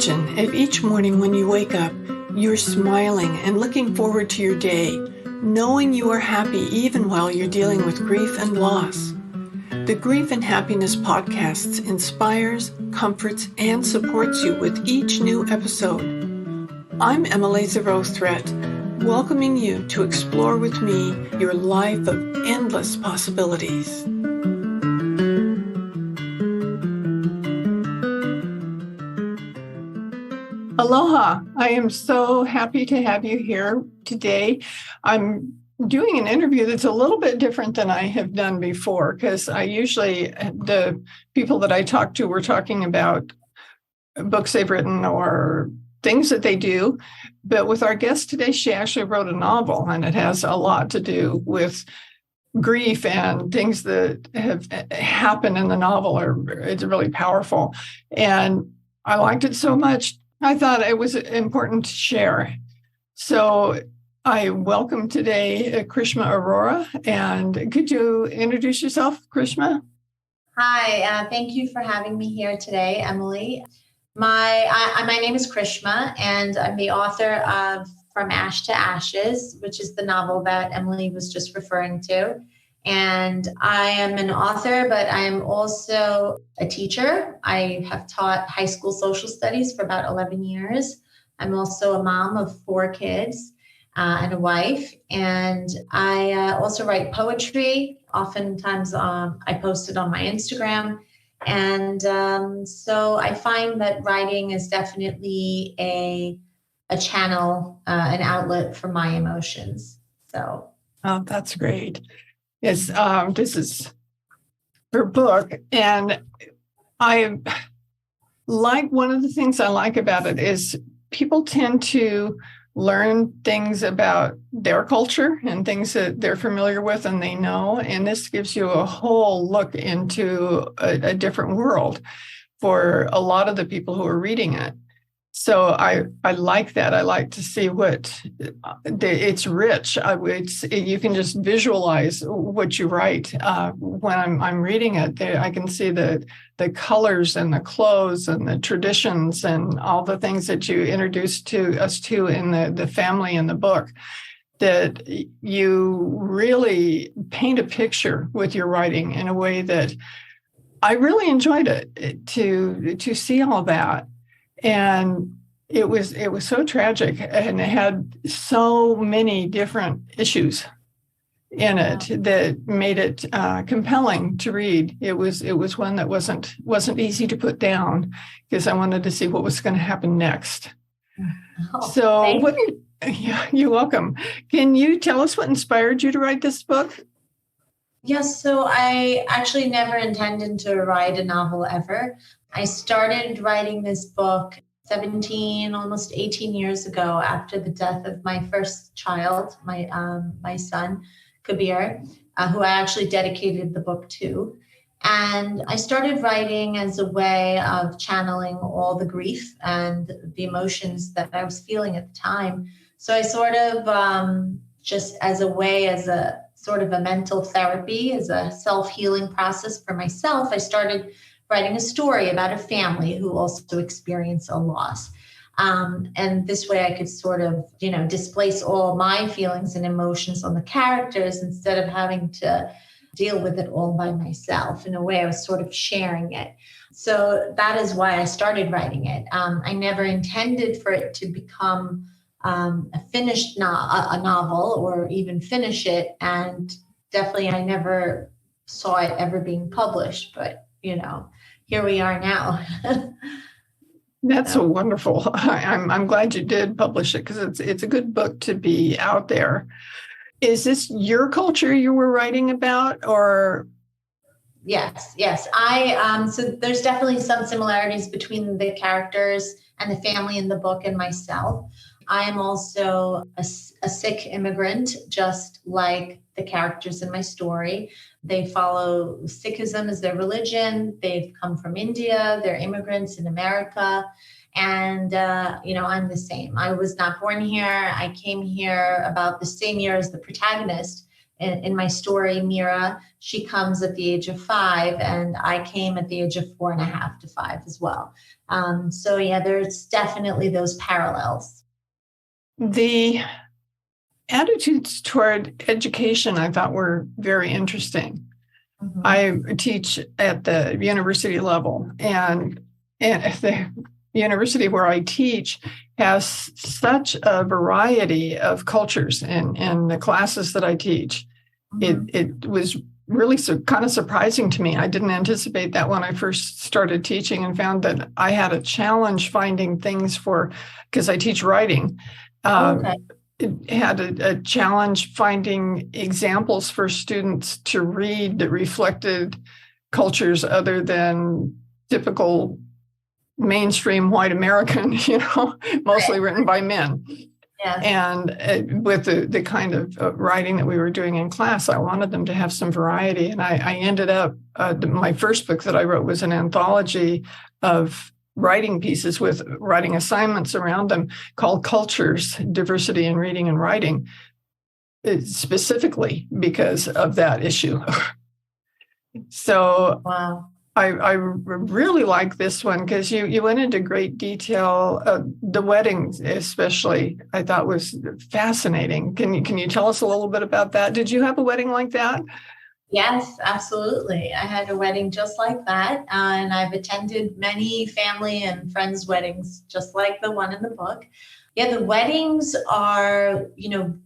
Imagine if each morning when you wake up, you're smiling and looking forward to your day, knowing you are happy even while you're dealing with grief and loss. The Grief and Happiness podcasts inspires, comforts, and supports you with each new episode. I'm Emily Threat, welcoming you to explore with me your life of endless possibilities. Aloha. I am so happy to have you here today. I'm doing an interview that's a little bit different than I have done before, because the people that I talk to were talking about books they've written or things that they do. But with our guest today, she actually wrote a novel, and it has a lot to do with grief and things that have happened in the novel. It's really powerful. And I liked it so much, I thought it was important to share. So I welcome today Krishma Arora. And could you introduce yourself, Krishma? Hi, thank you for having me here today, Emily. My name is Krishma, and I'm the author of From Ash to Ashes, which is the novel that Emily was just referring to. And I am an author, but I am also a teacher. I have taught high school social studies for about 11 years. I'm also a mom of 4 kids and a wife. And I also write poetry. Oftentimes I post it on my Instagram. And so I find that writing is definitely a channel, an outlet for my emotions. So. Oh, that's great. Yes, this is her book, and one of the things I like about it is people tend to learn things about their culture and things that they're familiar with and they know, and this gives you a whole look into a different world for a lot of the people who are reading it. So I like that. I like to see it's rich. You can just visualize what you write when I'm reading it. I can see the colors and the clothes and the traditions and all the things that you introduced us to in the family in the book, that you really paint a picture with your writing in a way that I really enjoyed it to see all that. And it was so tragic, and it had so many different issues in it that made it compelling to read. It was one that wasn't easy to put down, because I wanted to see what was going to happen next. So you're welcome. Can you tell us what inspired you to write this book? Yes, so I actually never intended to write a novel ever. I started writing this book 17, almost 18 years ago, after the death of my first child, my son, Kabir, who I actually dedicated the book to. And I started writing as a way of channeling all the grief and the emotions that I was feeling at the time. So I sort of, just as a sort of a mental therapy, as a self-healing process for myself, I started writing a story about a family who also experienced a loss. And this way I could sort of, displace all my feelings and emotions on the characters instead of having to deal with it all by myself. In a way, I was sort of sharing it. So that is why I started writing it. I never intended for it to become a finished a novel or even finish it. And definitely I never saw it ever being published, but, here we are now. That's so wonderful. I'm glad you did publish it, because it's a good book to be out there. Is this your culture you were writing about, or? Yes. So there's definitely some similarities between the characters and the family in the book and myself. I am also a Sikh immigrant, just like the characters in my story. They follow Sikhism as their religion. They've come from India. They're immigrants in America. And, I'm the same. I was not born here. I came here about the same year as the protagonist in my story, Mira, she comes at the age of 5, and I came at the age of 4.5 to 5 as well. So yeah, there's definitely those parallels. The attitudes toward education I thought were very interesting. Mm-hmm. I teach at the university level, and the university where I teach has such a variety of cultures in the classes that I teach. Mm-hmm. It was really kind of surprising to me. I didn't anticipate that when I first started teaching, and found that I had a challenge finding things because I teach writing. Okay. It had a challenge finding examples for students to read that reflected cultures other than typical mainstream white American, mostly written by men. Yes. And with the kind of writing that we were doing in class, I wanted them to have some variety. And I ended up, my first book that I wrote was an anthology of writing pieces with writing assignments around them called Cultures, Diversity in Reading and Writing, specifically because of that issue. So wow. I really like this one because you went into great detail. The weddings, especially, I thought was fascinating. Can you tell us a little bit about that? Did you have a wedding like that? Yes, absolutely. I had a wedding just like that. And I've attended many family and friends' weddings, just like the one in the book. Yeah, the weddings are,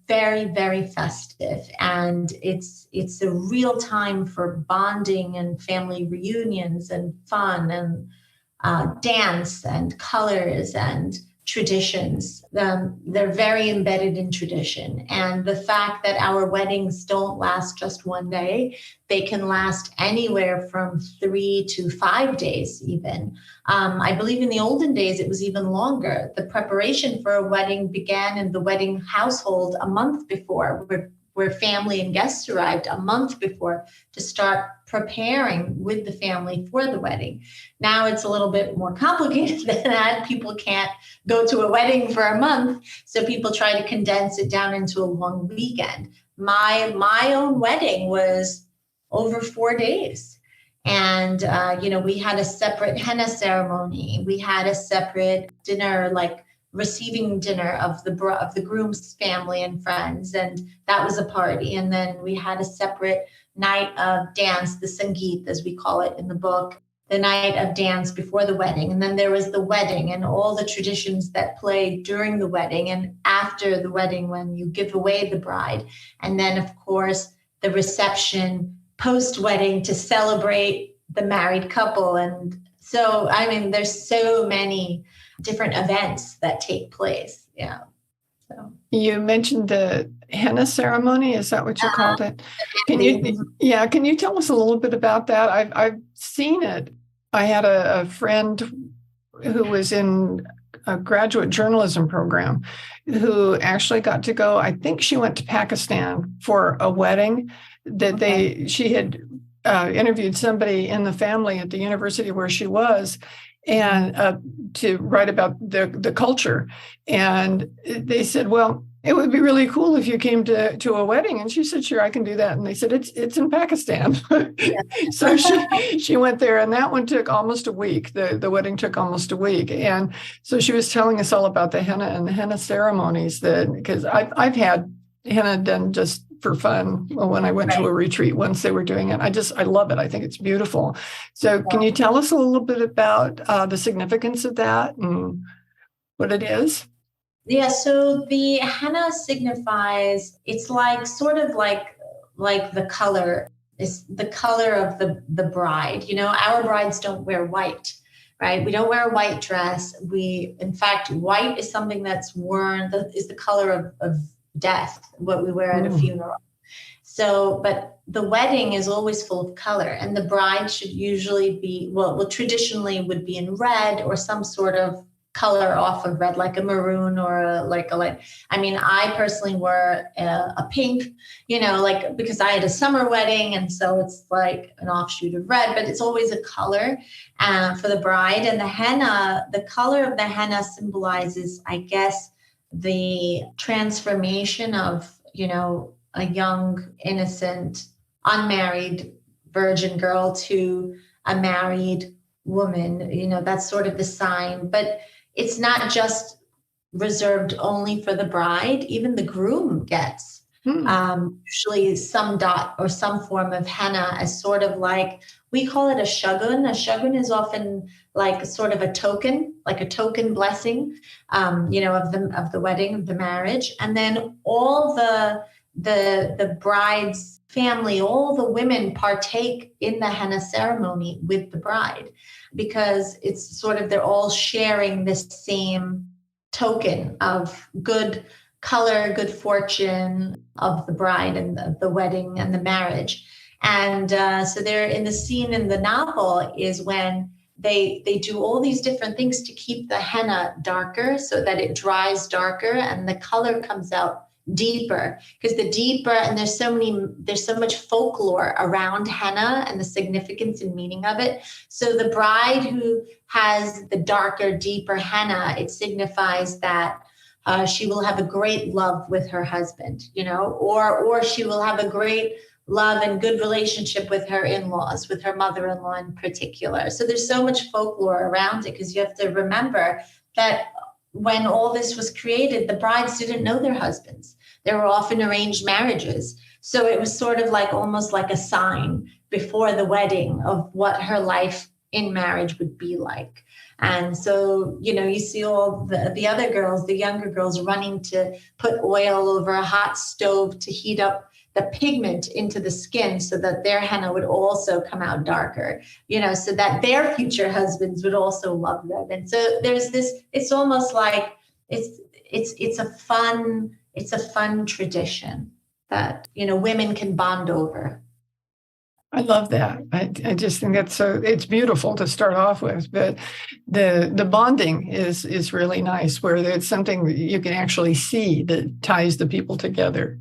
very, very festive. And it's a real time for bonding and family reunions and fun and dance and colors and traditions. They're very embedded in tradition. And the fact that our weddings don't last just one day, they can last anywhere from 3 to 5 days even. I believe in the olden days, it was even longer. The preparation for a wedding began in the wedding household a month before, where family and guests arrived a month before to start preparing with the family for the wedding. Now it's a little bit more complicated than that. People can't go to a wedding for a month, so people try to condense it down into a long weekend. My own wedding was over 4 days. And, we had a separate henna ceremony. We had a separate dinner, like receiving dinner of the groom's family and friends. And that was a party. And then we had a separate night of dance, the Sangeet, as we call it in the book, the night of dance before the wedding. And then there was the wedding and all the traditions that play during the wedding and after the wedding when you give away the bride. And then, of course, the reception post-wedding to celebrate the married couple. And so, there's so many different events that take place. Yeah. So you mentioned the henna ceremony. Is that what you called it? Can you tell us a little bit about that? I've seen it. I had a friend who was in a graduate journalism program who actually got to go. I think she went to Pakistan for a wedding that she had interviewed somebody in the family at the university where she was, and to write about the culture. And they said, well, it would be really cool if you came to a wedding. And she said, sure, I can do that. And they said, it's in Pakistan. So she went there, and that one took almost a week. The wedding took almost a week. And so she was telling us all about the henna and the henna ceremonies, because I've had henna done just for fun when I went to a retreat once they were doing it. I love it. I think it's beautiful. So can you tell us a little bit about the significance of that and what it is? Yeah, so the henna signifies, it's like sort of like the color is the color of the bride. Our brides don't wear white, right? We don't wear a white dress. In fact, white is something that's worn, is the color of death, what we wear at a funeral. So, but the wedding is always full of color, and the bride should usually be, traditionally would be in red or some sort of color off of red, like a maroon or I personally wore a pink, because I had a summer wedding. And so it's like an offshoot of red, but it's always a color for the bride. And the henna, the color of the henna symbolizes, I guess, the transformation of, a young, innocent, unmarried virgin girl to a married woman. That's sort of the sign. But it's not just reserved only for the bride. Even the groom gets usually some dot or some form of henna as sort of like, we call it a shagun. A shagun is often like sort of a token, like a token blessing, of the wedding, of the marriage. And then all the bride's family, all the women partake in the henna ceremony with the bride, because it's sort of, they're all sharing this same token of good color, good fortune of the bride and the wedding and the marriage. And so they're in the scene in the novel is when they do all these different things to keep the henna darker so that it dries darker and the color comes out deeper, because the deeper, and there's so much folklore around henna and the significance and meaning of it. So the bride who has the darker, deeper henna, it signifies that she will have a great love with her husband, or she will have a great love and good relationship with her in-laws, with her mother-in-law in particular. So there's so much folklore around it, because you have to remember that when all this was created, the brides didn't know their husbands. There were often arranged marriages. So it was sort of like almost like a sign before the wedding of what her life in marriage would be like. And so, you see all the other girls, the younger girls, running to put oil over a hot stove to heat up the pigment into the skin so that their henna would also come out darker, so that their future husbands would also love them. And so there's this, it's almost like it's a fun tradition that, women can bond over. I love that. I just think it's beautiful to start off with, but the bonding is really nice, where it's something that you can actually see that ties the people together.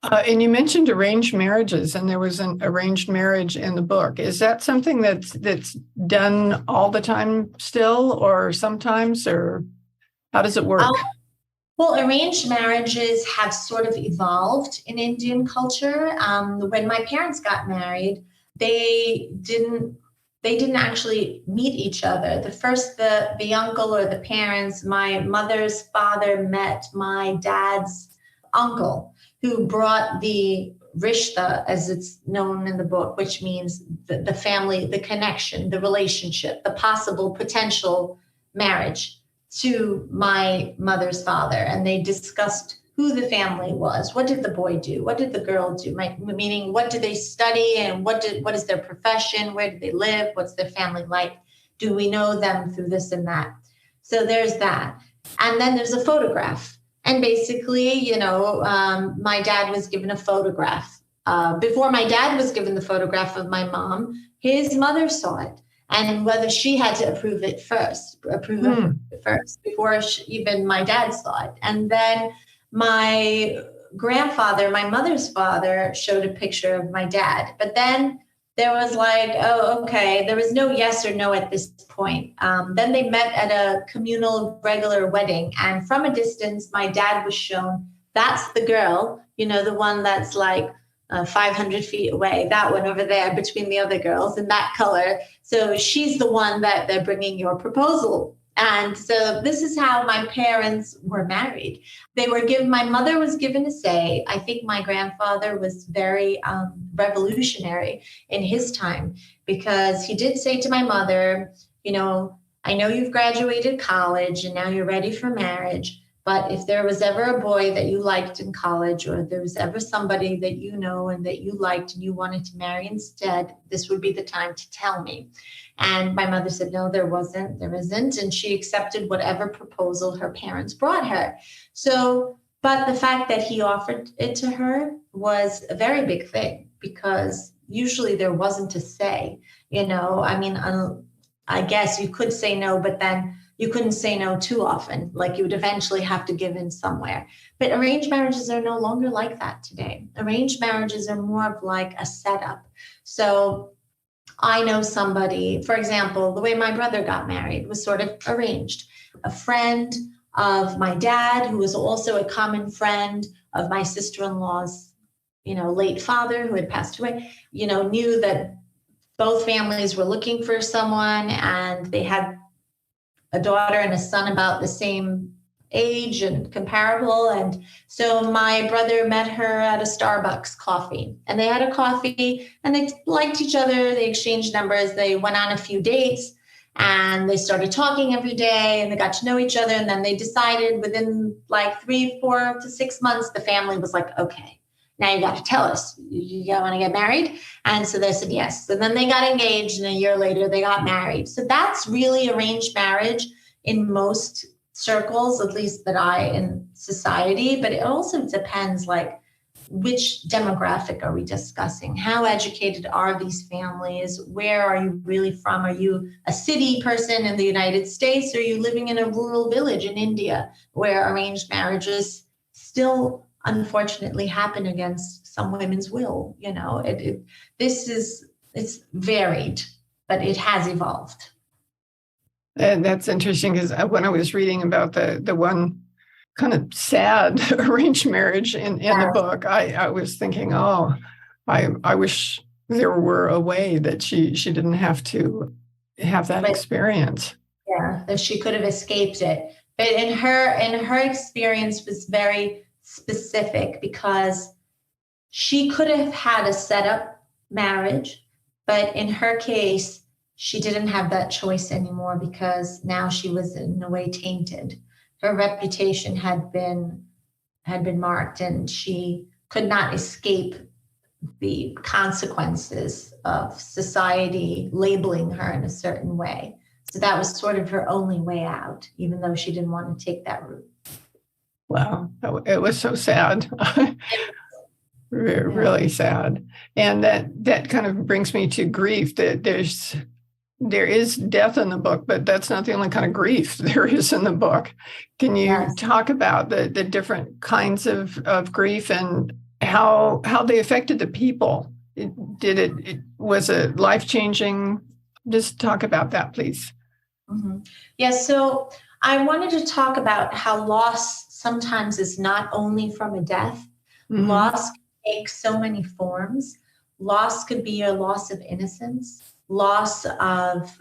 And you mentioned arranged marriages, and there was an arranged marriage in the book. Is that something that's done all the time still, or sometimes, or how does it work? Well, arranged marriages have sort of evolved in Indian culture. When my parents got married, they didn't actually meet each other. The uncle or the parents, my mother's father met my dad's uncle, who brought the rishta, as it's known in the book, which means the family, the connection, the relationship, the possible potential marriage, to my mother's father. And they discussed who the family was. What did the boy do? What did the girl do? Meaning, what do they study, and what is their profession? Where do they live? What's their family like? Do we know them through this and that? So there's that. And then there's a photograph. And basically, my dad was given a photograph. Before my dad was given the photograph of my mom, his mother saw it. And whether she had to approve it first before even my dad saw it. And then my grandfather, my mother's father, showed a picture of my dad. But then there was like, oh, okay, there was no yes or no at this point. Then they met at a communal regular wedding. And from a distance, my dad was shown, that's the girl, the one that's like 500 feet away, that one over there between the other girls in that color. So she's the one that they're bringing your proposal. And so this is how my parents were married. My mother was given a say. I think my grandfather was very revolutionary in his time, because he did say to my mother, I know you've graduated college and now you're ready for marriage, but if there was ever a boy that you liked in college, or there was ever somebody that you know and that you liked and you wanted to marry instead, this would be the time to tell me. And my mother said, no, there isn't. And she accepted whatever proposal her parents brought her. So, but the fact that he offered it to her was a very big thing, because usually there wasn't a say, I guess you could say no, but then you couldn't say no too often. Like, you would eventually have to give in somewhere. But arranged marriages are no longer like that today. Arranged marriages are more of like a setup. So I know somebody, for example, the way my brother got married was sort of arranged. A friend of my dad, who was also a common friend of my sister-in-law's late father who had passed away, knew that both families were looking for someone, and they had a daughter and a son about the same age and comparable. And so my brother met her at a Starbucks coffee, and they had a coffee and they liked each other. They exchanged numbers. They went on a few dates and they started talking every day, and they got to know each other. And then they decided within like 3, 4 to 6 months, the family was like, okay, now you got to tell us, you want to get married? And so they said yes. And then they got engaged, and a year later they got married. So that's really arranged marriage in most circles, at least that in society. But it also depends, like, which demographic are we discussing? How educated are these families? Where are you really from? Are you a city person in the United States? Or are you living in a rural village in India where arranged marriages still unfortunately happen against some women's will? It's varied, but it has evolved. And that's interesting, because when I was reading about the one kind of sad arranged marriage in the book, I was thinking, I wish there were a way that she didn't have to have that experience. Yeah, that she could have escaped it. But in her experience was very specific, because she could have had a set-up marriage, but in her case, she didn't have that choice anymore, because now she was in a way tainted. Her reputation had been marked, and she could not escape the consequences of society labeling her in a certain way. So that was sort of her only way out, even though she didn't want to take that route. Wow, it was so sad. Really sad. And that kind of brings me to grief, that there is death in the book, but that's not the only kind of grief there is in the book. Can you talk about the different kinds of grief and how they affected the people? Was it life-changing? Just talk about that, please. Mm-hmm. Yeah, so I wanted to talk about how loss sometimes is not only from a death. Mm-hmm. Loss can take so many forms. Loss could be a loss of innocence, loss of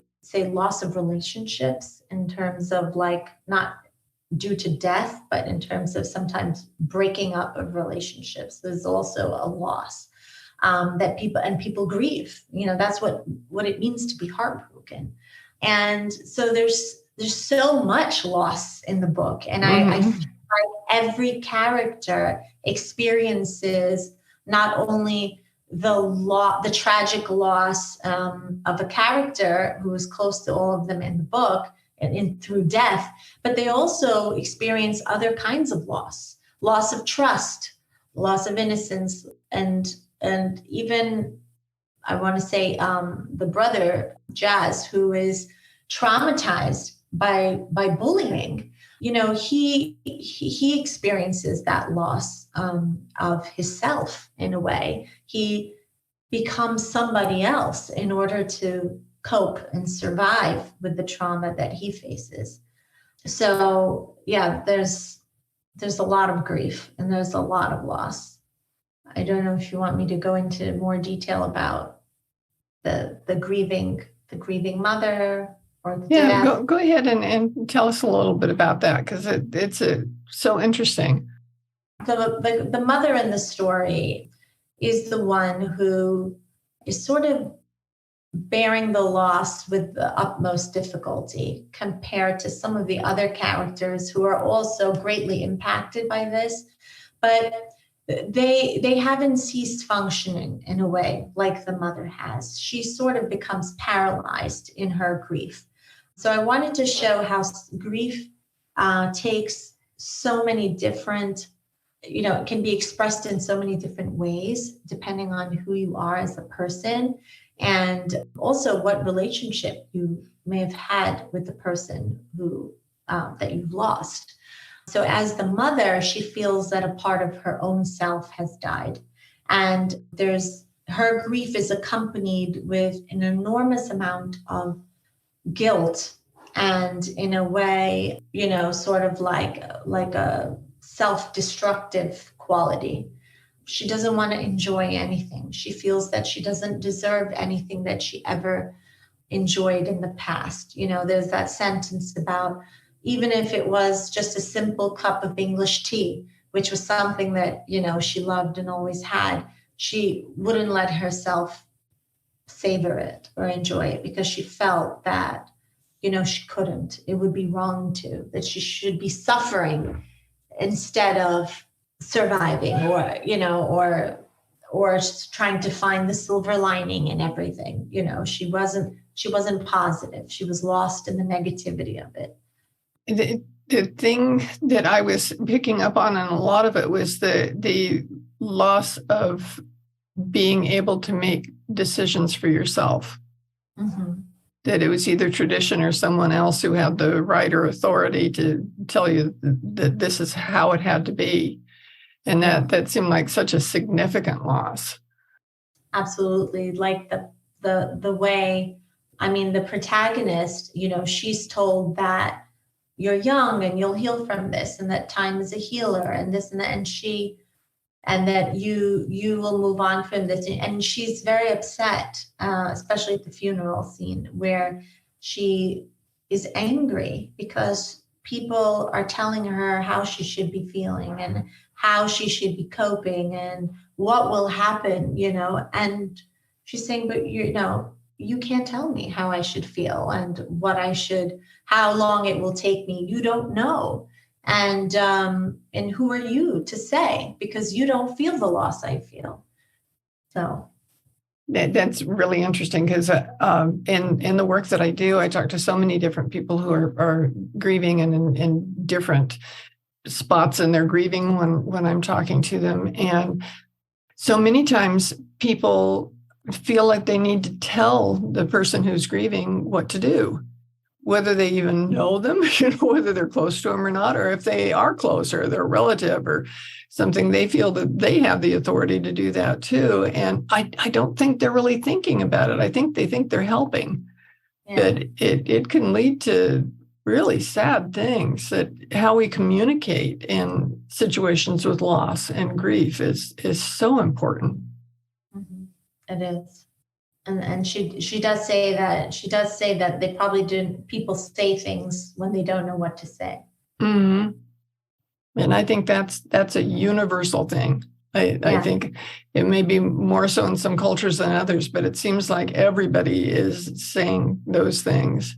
relationships, in terms of, like, not due to death, but in terms of sometimes breaking up of relationships. There's also a loss that people grieve. That's what it means to be heartbroken. And so there's so much loss in the book. And I feel like every character experiences not only the tragic loss of a character who is close to all of them in the book and through death, but they also experience other kinds of loss of trust, loss of innocence, and even, I want to say, the brother Jazz, who is traumatized by bullying. He experiences that loss of himself in a way. He becomes somebody else in order to cope and survive with the trauma that he faces. So yeah, there's a lot of grief and there's a lot of loss. I don't know if you want me to go into more detail about the grieving mother. Go ahead and tell us a little bit about that, because it's so interesting. The mother in the story is the one who is sort of bearing the loss with the utmost difficulty compared to some of the other characters who are also greatly impacted by this, but they haven't ceased functioning in a way like the mother has. She sort of becomes paralyzed in her grief. So I wanted to show how grief takes so many different, it can be expressed in so many different ways, depending on who you are as a person, and also what relationship you may have had with the person who that you've lost. So as the mother, she feels that a part of her own self has died. And her grief is accompanied with an enormous amount of guilt, and in a way, sort of like a self-destructive quality. she doesn't want to enjoy anything. She feels that she doesn't deserve anything that she ever enjoyed in the past. There's that sentence about, even if it was just a simple cup of English tea, which was something that, she loved and always had, she wouldn't let herself savor it or enjoy it because she felt that, she couldn't. It would be wrong to, that she should be suffering instead of surviving, or trying to find the silver lining in everything. She wasn't positive. She was lost in the negativity of it. The thing that I was picking up on, and a lot of it, was the loss of being able to make decisions for yourself. Mm-hmm. That it was either tradition or someone else who had the right or authority to tell you that this is how it had to be. And that seemed like such a significant loss. Absolutely. Like the way, the protagonist, she's told that you're young and you'll heal from this, and that time is a healer, and this and that, and that you will move on from this. And she's very upset, especially at the funeral scene, where she is angry because people are telling her how she should be feeling and how she should be coping and what will happen, and she's saying, but you can't tell me how I should feel and how long it will take me. You don't know. And who are you to say? Because you don't feel the loss I feel. So that's really interesting, because in the work that I do, I talk to so many different people who are grieving and in different spots in their grieving when I'm talking to them. And so many times people feel like they need to tell the person who's grieving what to do, whether they even know them, whether they're close to them or not, or if they are close or they're a relative or something, they feel that they have the authority to do that too. And I don't think they're really thinking about it. I think they think they're helping, but it can lead to really sad things. That how we communicate in situations with loss and grief is so important. Mm-hmm. It is. And she does say that they probably people say things when they don't know what to say. Mm-hmm. And I think that's a universal thing. I think it may be more so in some cultures than others, but it seems like everybody is saying those things.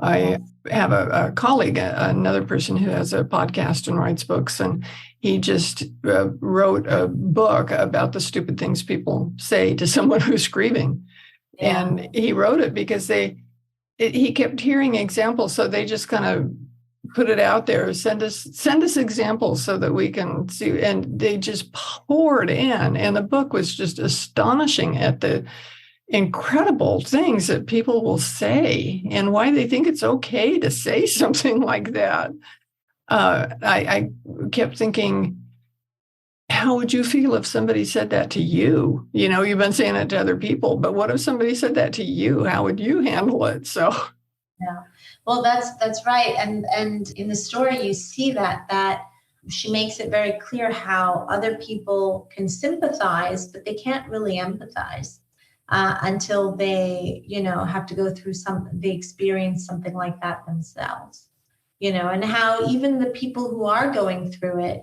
I have a colleague, another person who has a podcast and writes books, and he just wrote a book about the stupid things people say to someone who's grieving. Yeah. And he wrote it because he kept hearing examples, so they just kind of put it out there, send us examples so that we can see, and they just poured in, and the book was just astonishing at the incredible things that people will say and why they think it's okay to say something like that. I kept thinking, how would you feel if somebody said that to you? You've been saying it to other people, but what if somebody said that to you? How would you handle it? So, yeah, well, that's right. And in the story, you see that she makes it very clear how other people can sympathize, but they can't really empathize until they, have to go through they experience something like that themselves, and how even the people who are going through it,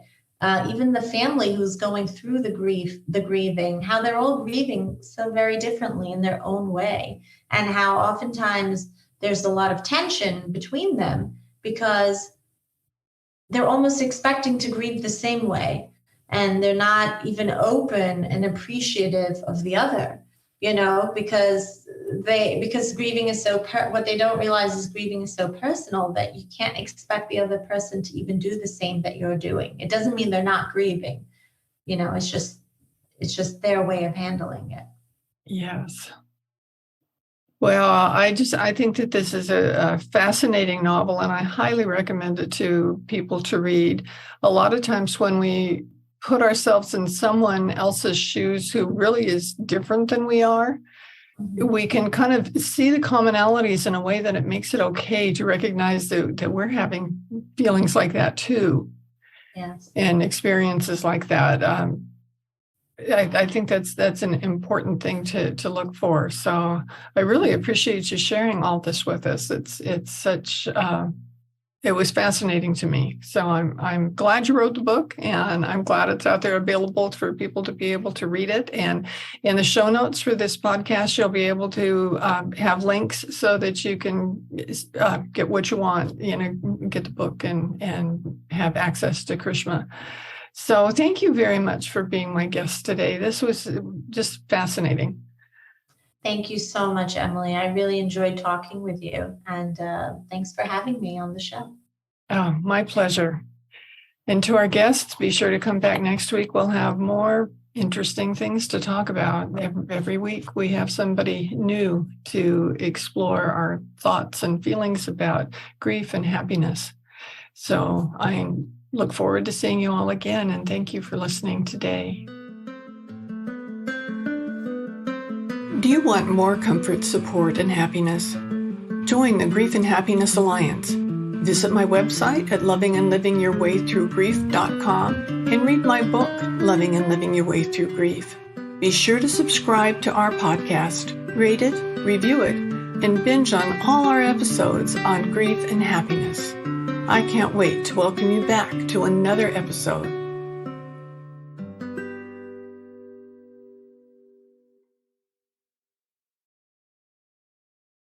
even the family who's going through the grieving, how they're all grieving so very differently in their own way, and how oftentimes there's a lot of tension between them because they're almost expecting to grieve the same way, and they're not even open and appreciative of the other, because grieving is so what they don't realize is grieving is so personal that you can't expect the other person to even do the same that you're doing. It doesn't mean they're not grieving. It's just their way of handling it. Yes. Well, I think that this is a fascinating novel, and I highly recommend it to people to read. A lot of times when we put ourselves in someone else's shoes who really is different than we are, we can kind of see the commonalities in a way that it makes it okay to recognize that we're having feelings like that too. Yes. And experiences like that. I think that's an important thing to look for. So I really appreciate you sharing all this with us. It's such it was fascinating to me. So I'm glad you wrote the book, and I'm glad it's out there available for people to be able to read it. And in the show notes for this podcast, you'll be able to have links so that you can get what you want, get the book and have access to Krishma. So thank you very much for being my guest today. This was just fascinating. Thank you so much, Emily. I really enjoyed talking with you. And thanks for having me on the show. Oh, my pleasure. And to our guests, be sure to come back next week. We'll have more interesting things to talk about. Every week we have somebody new to explore our thoughts and feelings about grief and happiness. So I look forward to seeing you all again, and thank you for listening today. Do you want more comfort, support, and happiness? Join the Grief and Happiness Alliance. Visit my website at lovingandlivingyourwaythroughgrief.com and read my book, Loving and Living Your Way Through Grief. Be sure to subscribe to our podcast, rate it, review it, and binge on all our episodes on grief and happiness. I can't wait to welcome you back to another episode